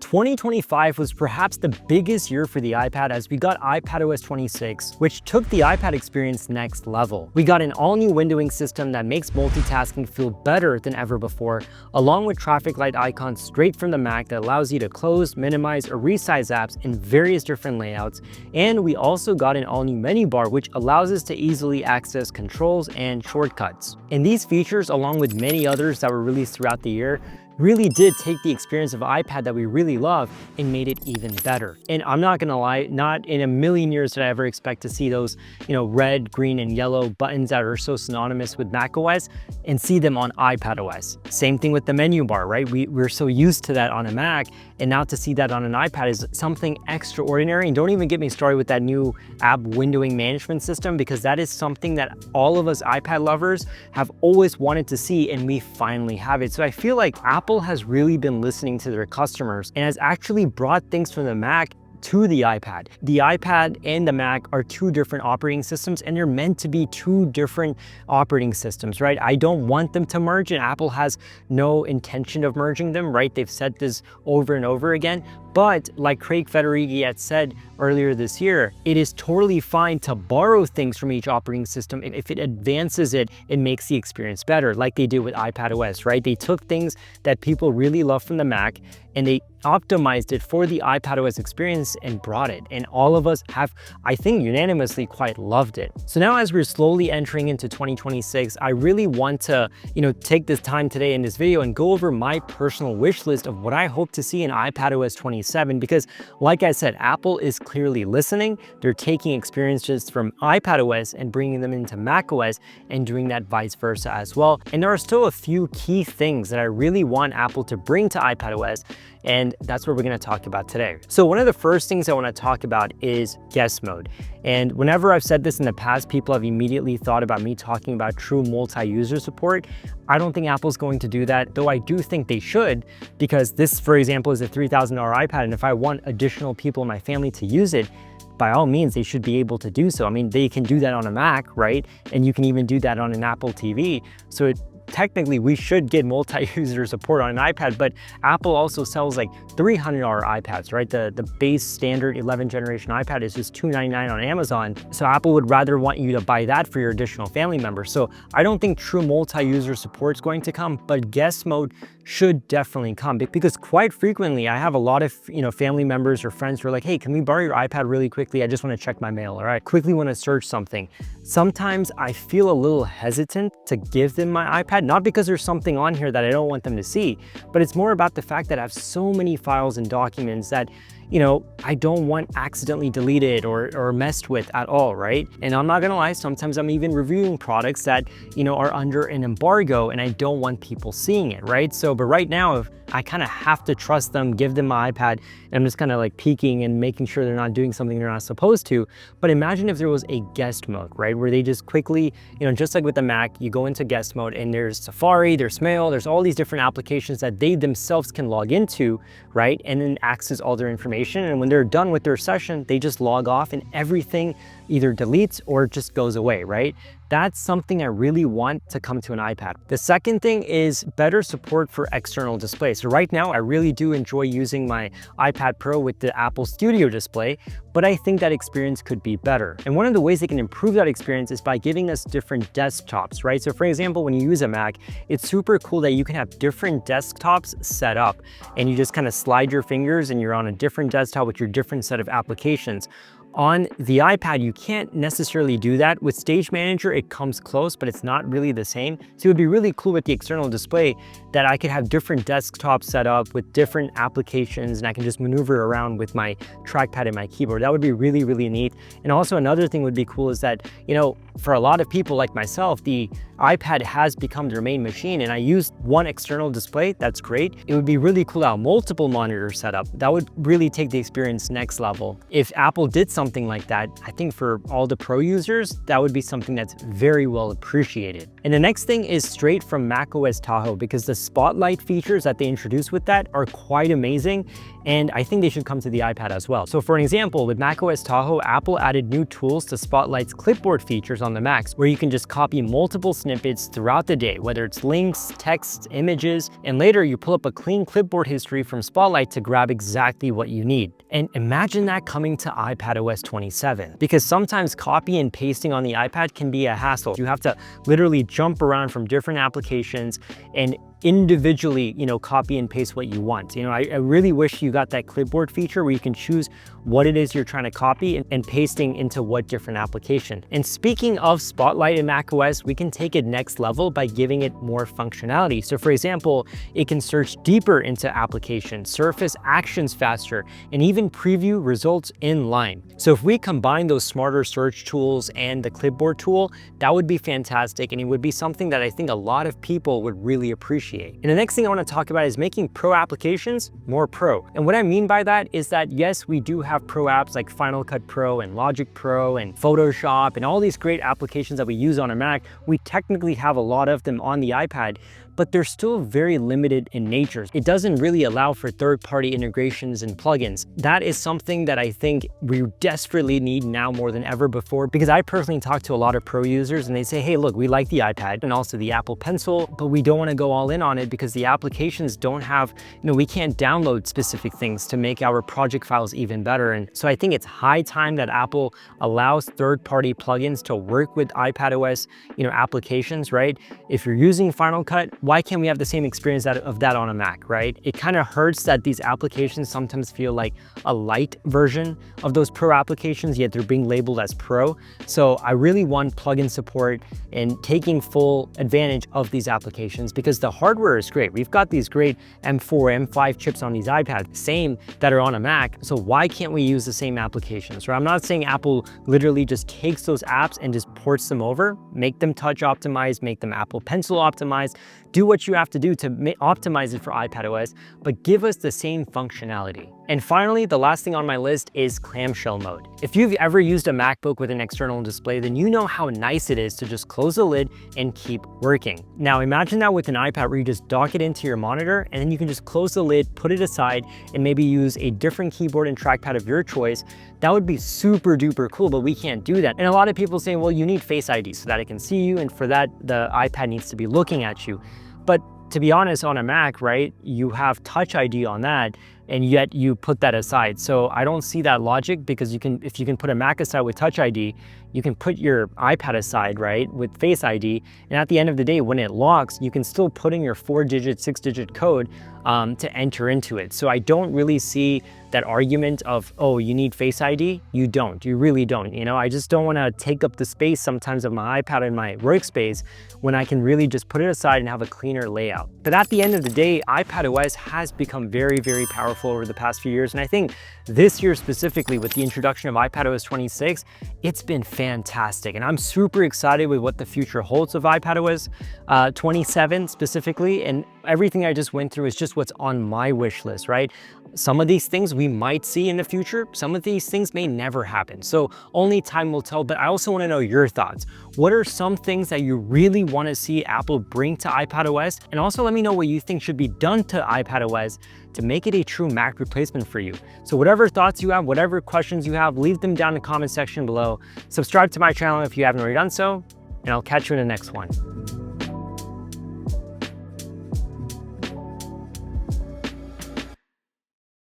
2025 was perhaps the biggest year for the iPad as we got iPadOS 26, which took the iPad experience next level. We got an all-new windowing system that makes multitasking feel better than ever before, along with traffic light icons straight from the Mac that allows you to close, minimize, or resize apps in various different layouts. And we also got an all-new menu bar, which allows us to easily access controls and shortcuts. And these features, along with many others that were released throughout the year, really did take the experience of iPad that we really love and made it even better. And I'm not gonna lie, not in a million years did I ever expect to see those, red, green, and yellow buttons that are so synonymous with macOS and see them on iPadOS. Same thing with the menu bar, right? We're so used to that on a Mac, and now to see that on an iPad is something extraordinary. And don't even get me started with that new app windowing management system, because that is something that all of us iPad lovers have always wanted to see, and we finally have it. So I feel like Apple has really been listening to their customers and has actually brought things from the Mac to the iPad. The iPad and the Mac are two different operating systems, and they're meant to be two different operating systems, right? I don't want them to merge, and Apple has no intention of merging them, right? They've said this over and over again. But like Craig Federighi had said earlier this year, it is totally fine to borrow things from each operating system. If it advances it, it makes the experience better, like they did with iPadOS, right? They took things that people really love from the Mac and they optimized it for the iPadOS experience and brought it. And all of us have, I think, unanimously quite loved it. So now as we're slowly entering into 2026, I really want to, take this time today in this video and go over my personal wish list of what I hope to see in iPadOS 27, because like I said, Apple is clearly listening. They're taking experiences from iPadOS and bringing them into macOS and doing that vice versa as well. And there are still a few key things that I really want Apple to bring to iPadOS, and that's what we're going to talk about today. So one of the first things I want to talk about is guest mode. And whenever I've said this in the past, people have immediately thought about me talking about true multi-user support. I don't think Apple's going to do that, though I do think they should, because this, for example, is a $3,000 iPad, and if I want additional people in my family to use it, by all means, they should be able to do so. I mean, they can do that on a Mac, right? And you can even do that on an Apple TV. So technically, we should get multi-user support on an iPad, but Apple also sells like $300 iPads, right? The base standard 11th generation iPad is just $299 on Amazon. So Apple would rather want you to buy that for your additional family members. So I don't think true multi-user support is going to come, but guest mode should definitely come, because quite frequently I have a lot of family members or friends who are like, hey, can we borrow your iPad really quickly? I just want to check my mail, or I quickly want to search something. Sometimes I feel a little hesitant to give them my iPad, not because there's something on here that I don't want them to see, but it's more about the fact that I have so many files and documents that I don't want accidentally deleted or messed with at all, right? And I'm not gonna lie, sometimes I'm even reviewing products that, are under an embargo and I don't want people seeing it, right? So, but right now, if I kind of have to trust them, give them my iPad, and I'm just kind of like peeking and making sure they're not doing something they're not supposed to. But imagine if there was a guest mode, right? Where they just quickly, just like with the Mac, you go into guest mode and there's Safari, there's Mail, there's all these different applications that they themselves can log into, right? And then access all their information. And when they're done with their session, they just log off and everything either deletes or just goes away, right? That's something I really want to come to an iPad. The second thing is better support for external display. So right now, I really do enjoy using my iPad Pro with the Apple Studio display, but I think that experience could be better. And one of the ways they can improve that experience is by giving us different desktops, right? So for example, when you use a Mac, it's super cool that you can have different desktops set up, and you just kind of slide your fingers and you're on a different desktop with your different set of applications. On the iPad, you can't necessarily do that. With Stage Manager, it comes close, but it's not really the same. So it would be really cool with the external display that I could have different desktops set up with different applications, and I can just maneuver around with my trackpad and my keyboard. That would be really, really neat. And also another thing would be cool is that, for a lot of people like myself, the iPad has become their main machine, and I use one external display. That's great. It would be really cool to have multiple monitors set up. That would really take the experience next level. If Apple did something something like that, I think for all the pro users, that would be something that's very well appreciated. And the next thing is straight from macOS Tahoe, because the spotlight features that they introduced with that are quite amazing, and I think they should come to the iPad as well. So for an example, with macOS Tahoe, Apple added new tools to Spotlight's clipboard features on the Macs, where you can just copy multiple snippets throughout the day, whether it's links, text, images, and later you pull up a clean clipboard history from Spotlight to grab exactly what you need. And imagine that coming to iPadOS 27, because sometimes copy and pasting on the iPad can be a hassle. You have to literally jump around from different applications and individually, copy and paste what you want. I really wish you got that clipboard feature where you can choose what it is you're trying to copy and pasting into what different application. And speaking of Spotlight in macOS, we can take it next level by giving it more functionality. So for example, it can search deeper into applications, surface actions faster, and even preview results in line. So if we combine those smarter search tools and the clipboard tool, that would be fantastic, and it would be something that I think a lot of people would really appreciate. And the next thing I want to talk about is making pro applications more pro. And what I mean by that is that yes, we do have pro apps like Final Cut Pro and Logic Pro and Photoshop and all these great applications that we use on a Mac. We technically have a lot of them on the iPad, but they're still very limited in nature. It doesn't really allow for third-party integrations and plugins. That is something that I think we desperately need now more than ever before, because I personally talk to a lot of pro users and they say, hey, look, we like the iPad and also the Apple Pencil, but we don't want to go all in on it because the applications don't have, we can't download specific things to make our project files even better. And so I think it's high time that Apple allows third-party plugins to work with iPadOS, applications, right? If you're using Final Cut, why can't we have the same experience of that on a Mac, right? It kind of hurts that these applications sometimes feel like a light version of those pro applications, yet they're being labeled as pro. So I really want plugin support and taking full advantage of these applications, because the hardware is great. We've got these great M4, M5 chips on these iPads, same that are on a Mac. So why can't we use the same applications? Right? I'm not saying Apple literally just takes those apps and just ports them over, make them touch optimized, make them Apple Pencil optimized, do what you have to do to optimize it for iPadOS, but give us the same functionality. And finally, the last thing on my list is clamshell mode. If you've ever used a MacBook with an external display, then you know how nice it is to just close the lid and keep working. Now imagine that with an iPad where you just dock it into your monitor and then you can just close the lid, put it aside, and maybe use a different keyboard and trackpad of your choice. That would be super duper cool, but we can't do that. And a lot of people say, well, you need Face ID so that it can see you, and for that, the iPad needs to be looking at you. But to be honest, on a Mac, right, you have Touch ID on that, and yet you put that aside. So I don't see that logic, because if you can put a Mac aside with Touch ID, you can put your iPad aside, right, with Face ID. And at the end of the day, when it locks, you can still put in your 4-digit, 6-digit code to enter into it. So I don't really see that argument of, oh, you need Face ID. You don't, you really don't. I just don't want to take up the space sometimes of my iPad in my workspace when I can really just put it aside and have a cleaner layout. But at the end of the day, iPadOS has become very, very powerful over the past few years. And I think this year specifically, with the introduction of iPadOS 26, it's been fantastic. And I'm super excited with what the future holds of iPadOS 27 specifically. And everything I just went through is just what's on my wish list, right? Some of these things we might see in the future. Some of these things may never happen. So only time will tell, but I also want to know your thoughts. What are some things that you really want to see Apple bring to iPadOS? And also let me know what you think should be done to iPadOS to make it a true Mac replacement for you. So whatever thoughts you have, whatever questions you have, leave them down in the comment section below. Subscribe to my channel if you haven't already done so, and I'll catch you in the next one.